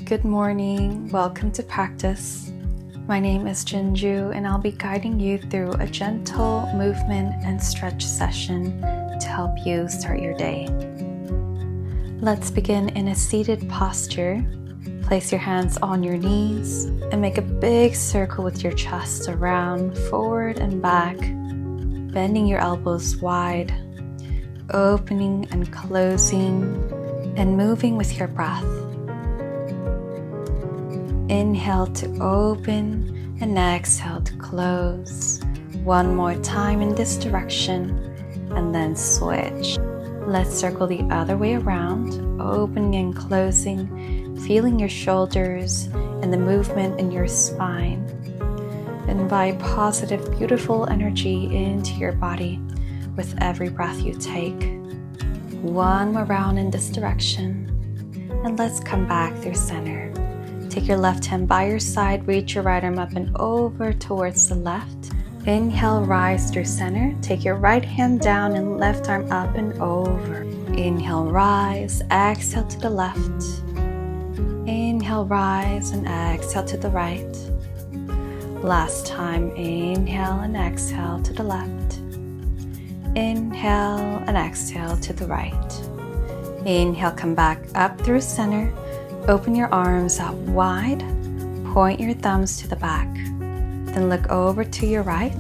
Good morning, welcome to practice. My name is Jinju and I'll be guiding you through a gentle movement and stretch session to help you start your day. Let's begin in a seated posture. Place your hands on your knees and make a big circle with your chest around, forward and back, bending your elbows wide, opening and closing, and moving with your breath. Inhale to open and exhale to close. One more time in this direction and then switch. Let's circle the other way around, opening and closing, feeling your shoulders and the movement in your spine. Invite positive, beautiful energy into your body with every breath you take. One more round in this direction, and let's come back through center. Take your left hand by your side, reach your right arm up and over towards the left. Inhale, rise through center. Take your right hand down and left arm up and over. Inhale, rise, exhale to the left. Inhale, rise and exhale to the right. Last time, inhale and exhale to the left. Inhale and exhale to the right. Inhale, come back up through center. Open your arms out wide, point your thumbs to the back, then look over to your right.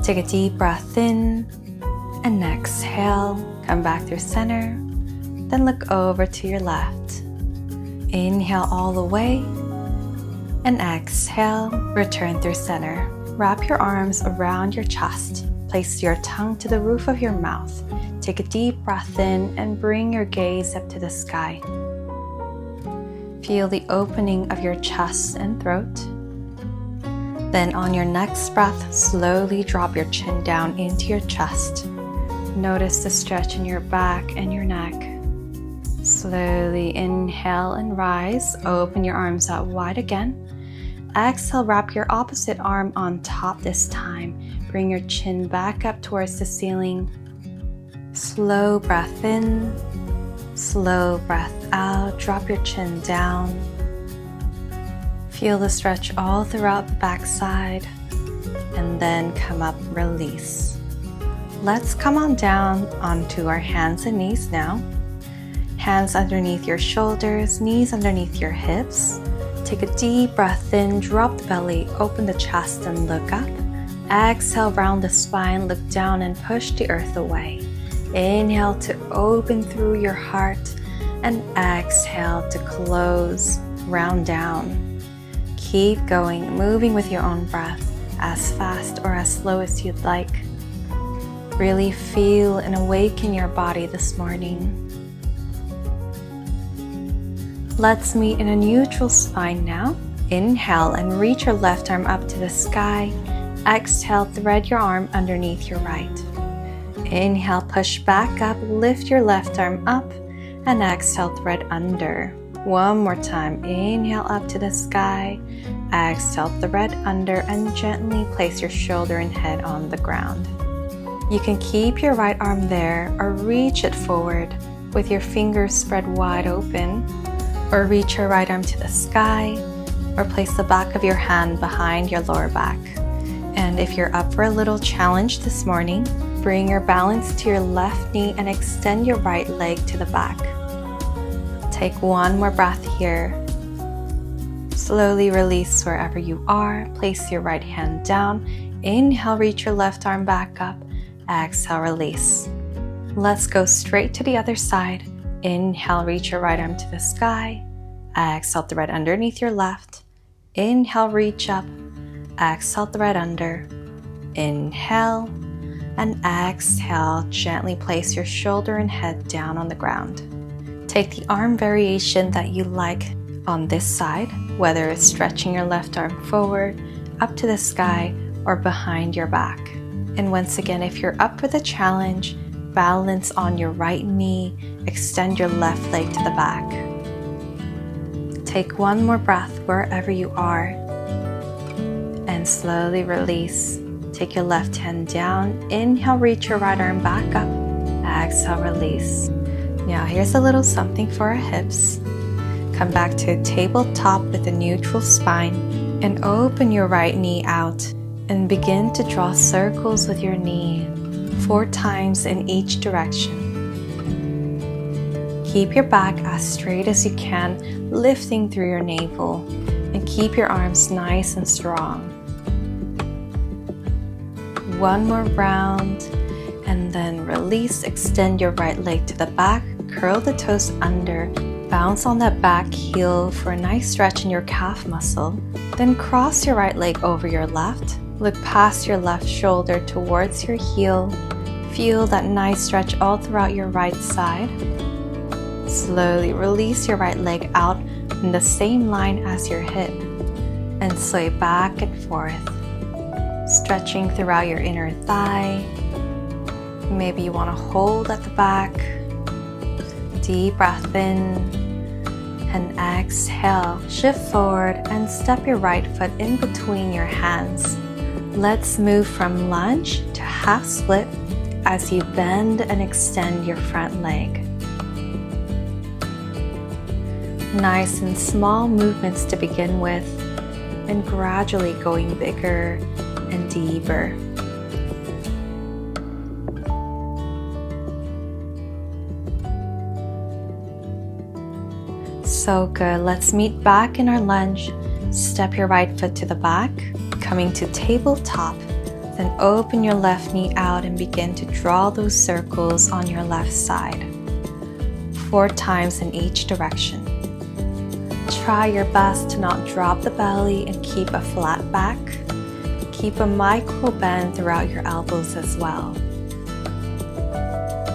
Take a deep breath in and exhale. Come back through center, then look over to your left. Inhale all the way and exhale. Return through center. Wrap your arms around your chest. Place your tongue to the roof of your mouth. Take a deep breath in and bring your gaze up to the sky. Feel the opening of your chest and throat. Then on your next breath, slowly drop your chin down into your chest. Notice the stretch in your back and your neck. Slowly inhale and rise. Open your arms out wide again. Exhale, wrap your opposite arm on top this time. Bring your chin back up towards the ceiling. Slow breath in. Slow breath out, drop your chin down. Feel the stretch all throughout the backside, and then come up, release. Let's come on down onto our hands and knees now. Hands underneath your shoulders, knees underneath your hips. Take a deep breath in, drop the belly, open the chest and look up. Exhale, round the spine, look down and push the earth away. Inhale to open through your heart and exhale to close, round down. Keep going, moving with your own breath, as fast or as slow as you'd like. Really feel and awaken your body this morning. Let's meet in a neutral spine now. Inhale and reach your left arm up to the sky. Exhale, thread your arm underneath your right. Inhale, push back up, lift your left arm up, and exhale, thread under. One more time, inhale up to the sky, exhale, thread under, and gently place your shoulder and head on the ground. You can keep your right arm there or reach it forward with your fingers spread wide open, or reach your right arm to the sky, or place the back of your hand behind your lower back. And if you're up for a little challenge this morning, bring your balance to your left knee and extend your right leg to the back. Take one more breath here. Slowly release wherever you are. Place your right hand down. Inhale, reach your left arm back up. Exhale, release. Let's go straight to the other side. Inhale, reach your right arm to the sky. Exhale, thread underneath your left. Inhale, reach up. Exhale, thread under. Inhale. And exhale, gently place your shoulder and head down on the ground. Take the arm variation that you like on this side, whether it's stretching your left arm forward, up to the sky, or behind your back. And once again, if you're up for the challenge, balance on your right knee, extend your left leg to the back. Take one more breath wherever you are, and slowly release. Take your left hand down. Inhale, reach your right arm back up. Exhale, release. Now here's a little something for our hips. Come back to tabletop with a neutral spine and open your right knee out and begin to draw circles with your knee 4 times in each direction. Keep your back as straight as you can, lifting through your navel, and keep your arms nice and strong. One more round, and then release. Extend your right leg to the back, curl the toes under, bounce on that back heel for a nice stretch in your calf muscle. Then cross your right leg over your left. Look past your left shoulder towards your heel. Feel that nice stretch all throughout your right side. Slowly release your right leg out in the same line as your hip and sway back and forth, stretching throughout your inner thigh. Maybe you want to hold at the back. Deep breath in and exhale. Shift forward and step your right foot in between your hands. Let's move from lunge to half split as you bend and extend your front leg. Nice and small movements to begin with, and gradually going bigger and deeper. So good. Let's meet back in our lunge. Step your right foot to the back, coming to tabletop. Then open your left knee out and begin to draw those circles on your left side 4 times in each direction. Try your best to not drop the belly and keep a flat back. Keep a micro bend throughout your elbows as well.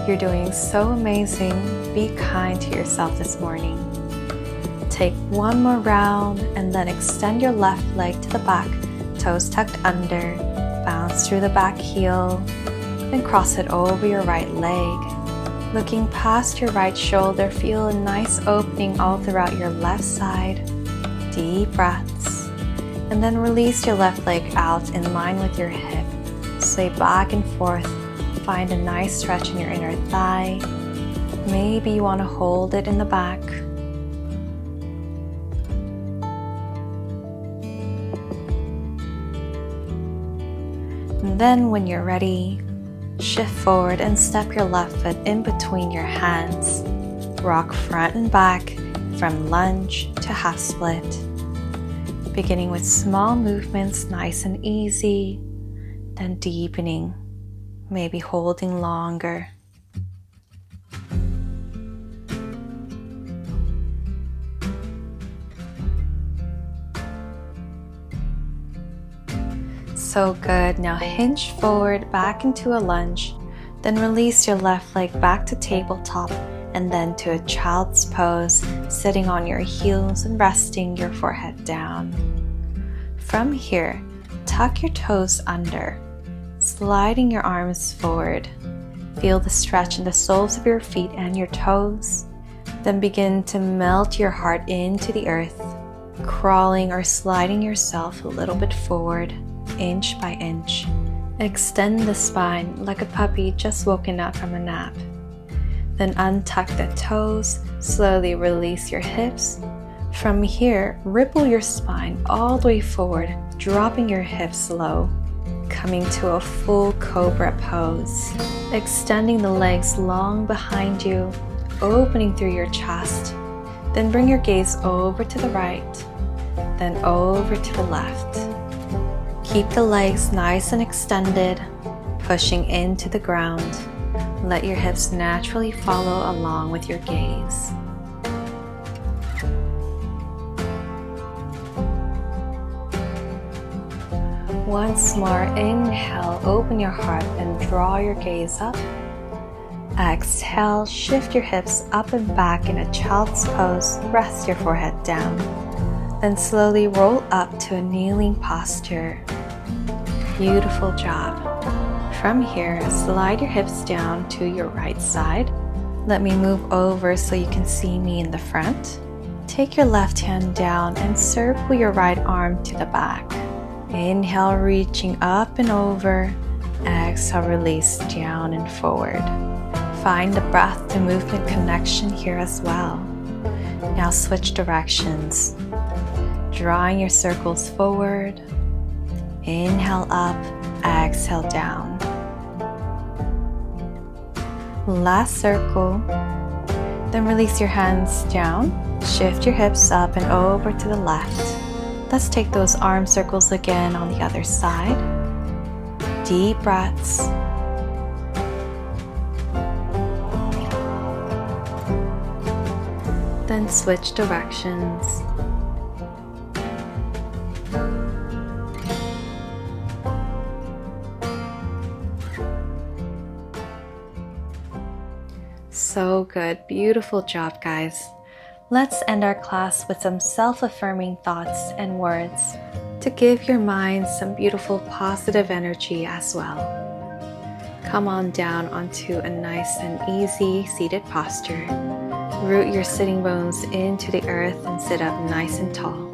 You're doing so amazing. Be kind to yourself this morning. Take one more round and then extend your left leg to the back, toes tucked under, bounce through the back heel, then cross it over your right leg. Looking past your right shoulder, feel a nice opening all throughout your left side. Deep breaths. And then release your left leg out in line with your hip. Sway back and forth. Find a nice stretch in your inner thigh. Maybe you want to hold it in the back. And then when you're ready, shift forward and step your left foot in between your hands. Rock front and back from lunge to half split. Beginning with small movements, nice and easy, then deepening, maybe holding longer. So good. Now hinge forward back into a lunge, then release your left leg back to tabletop and then to a child's pose, sitting on your heels and resting your forehead down. From here, tuck your toes under, sliding your arms forward. Feel the stretch in the soles of your feet and your toes. Then begin to melt your heart into the earth, crawling or sliding yourself a little bit forward, inch by inch. Extend the spine like a puppy just woken up from a nap. Then untuck the toes, slowly release your hips. From here, ripple your spine all the way forward, dropping your hips low, coming to a full cobra pose. Extending the legs long behind you, opening through your chest. Then bring your gaze over to the right, then over to the left. Keep the legs nice and extended, pushing into the ground. Let your hips naturally follow along with your gaze. Once more, inhale, open your heart and draw your gaze up. Exhale, shift your hips up and back in a child's pose, rest your forehead down. Then slowly roll up to a kneeling posture. Beautiful job. From here, slide your hips down to your right side. Let me move over so you can see me in the front. Take your left hand down and circle your right arm to the back. Inhale, reaching up and over. Exhale, release down and forward. Find the breath to movement connection here as well. Now switch directions, drawing your circles forward. Inhale up, exhale down. Last circle. Then release your hands down. Shift your hips up and over to the left. Let's take those arm circles again on the other side. Deep breaths. Then switch directions. So good. Beautiful job, guys. Let's end our class with some self-affirming thoughts and words to give your mind some beautiful positive energy as well. Come on down onto a nice and easy seated posture. Root your sitting bones into the earth and sit up nice and tall.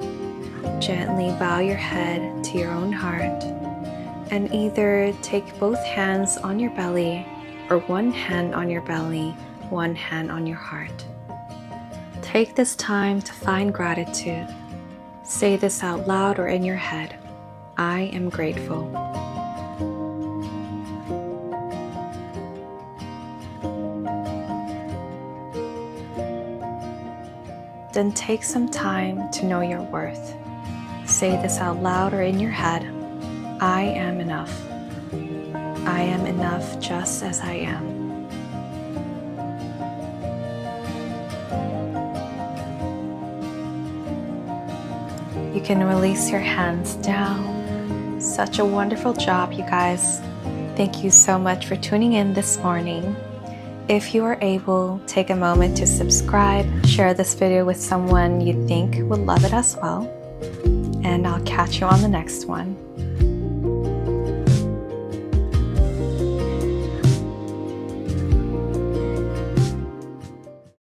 Gently bow your head to your own heart and either take both hands on your belly or one hand on your belly, one hand on your heart. Take this time to find gratitude. Say this out loud or in your head. I am grateful. Then take some time to know your worth. Say this out loud or in your head. I am enough. I am enough just as I am. You can release your hands down. Such a wonderful job, you guys. Thank you so much for tuning in this morning. If you are able, take a moment to subscribe, share this video with someone you think would love it as well. And I'll catch you on the next one.